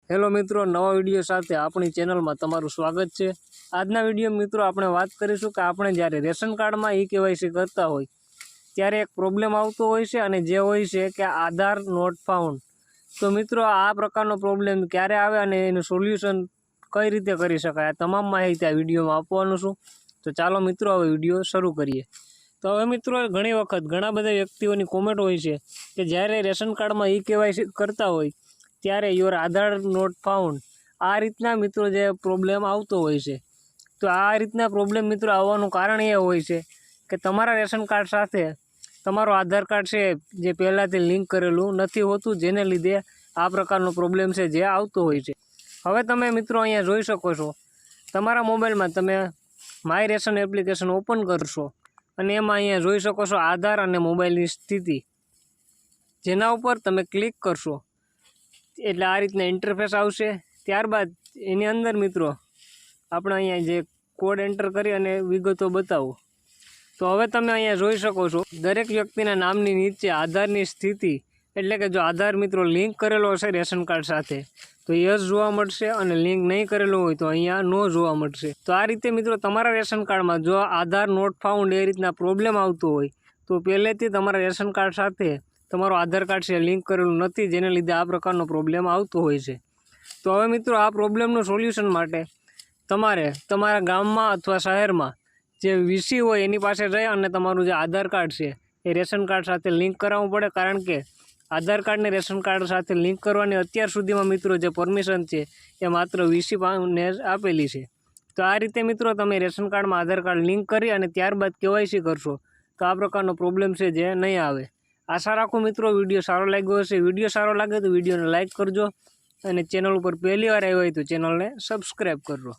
Hello मित्रों, नवा video साथे अपनी चेनल में तमारुं स्वागत है। आजना विडियो मित्रों आपणे बात करीशुं कि आपणे ज्यारे रेशन कार्ड में ई-केवायसी करता होय त्यारे एक प्रॉब्लम आवतो होय छे अने जे होय छे के आधार नॉट फाउंड। तो मित्रों आ प्रकारनो प्रॉब्लम क्यारे आवे अने एनुं सोल्यूशन कई रीते करी शकाय, तमाम माहिती आ विडियो में आपवानुं छुं। तो चालो मित्रों हवे विडियो शरू करीए। तो हवे मित्रों घणी वखत घणा बधा व्यक्तिओनी कॉमेंट होय छे के ज्यारे रेशन कार्ड में ई-केवायसी करता होय त्यारे योर आधार नॉट फाउंड आ रीतना मित्रों जे प्रॉब्लम आवतो होय छे। तो आ रीतना प्रॉब्लम मित्रों आववानुं कारण ए होय छे के तमारा रेशन कार्ड साथे तमारो आधार कार्ड छे जे पहेलाथी लिंक करेलुं नथी होतुं, जेने लीधे आ प्रकारनो प्रॉब्लम छे जे आवतो होय छे। हवे तमे मित्रों अहींया जोई शको छो, तमारा मोबाइल में तमे माय रेशन एप्लिकेशन ओपन करशो अने एमां अहींया जोई शको छो आधार अने मोबाइलनी स्थिति, जेना उपर तमे क्लिक करशो एटले आ रीतना इंटरफेस आवशे। त्यारबाद एनी अंदर मित्रों आपणे अहींया जे कोड एंटर करी अने विगतो बतावो। तो हवे तमे अहींया जोई शको छो दरेक व्यक्तिना नामनी नीचे आधारनी स्थिति एटले के जो आधार मित्रों लिंक करेलो हशे रेशन कार्ड साथे तो यस जोवा मळशे अने लिंक नहीं करेलो होय तो अहींया नो जोवा मळशे। तो आ रीते मित्रों तमारा रेशन कार्ड में जो आधार नॉट फाउंड ए रीतना प्रॉब्लम आवतो होय तो पहेलेथी तमारा रेशन कार्ड साथे तमारो आधार कार्ड से लिंक करेलुं नथी, जेने लीधे आ प्रकारनो प्रॉब्लम आवतो होय छे। तो हवे मित्रों आ प्रॉब्लमनुं सोल्यूशन माटे तमारे तमारा गाममां अथवा शहेरमां जे वीसी होय एनी पासे जई अने तमारुं जे आधार कार्ड छे ए रेशन कार्ड साथे लिंक कराववुं पड़े, कारण के आधार कार्ड ने रेशन कार्ड साथे लिंक करवानी अत्यार सुधीमां मित्रों जे परमिशन छे ए मात्र वीसी ने ज आपेली छे। तो आ रीते मित्रों तमे रेशन कार्ड में आधार कार्ड लिंक करी अने त्यारबाद केवायसी करशो तो आ प्रकारनो प्रॉब्लम छे जे नहीं आवे। आशा राखुं मित्रों विडियो सारो लाग्यो हशे। विडियो सारो लागे तो विडियो ने लाइक करजो अने चेनल पर पहली वार आव्या होय तो चेनल ने सब्सक्राइब करजो।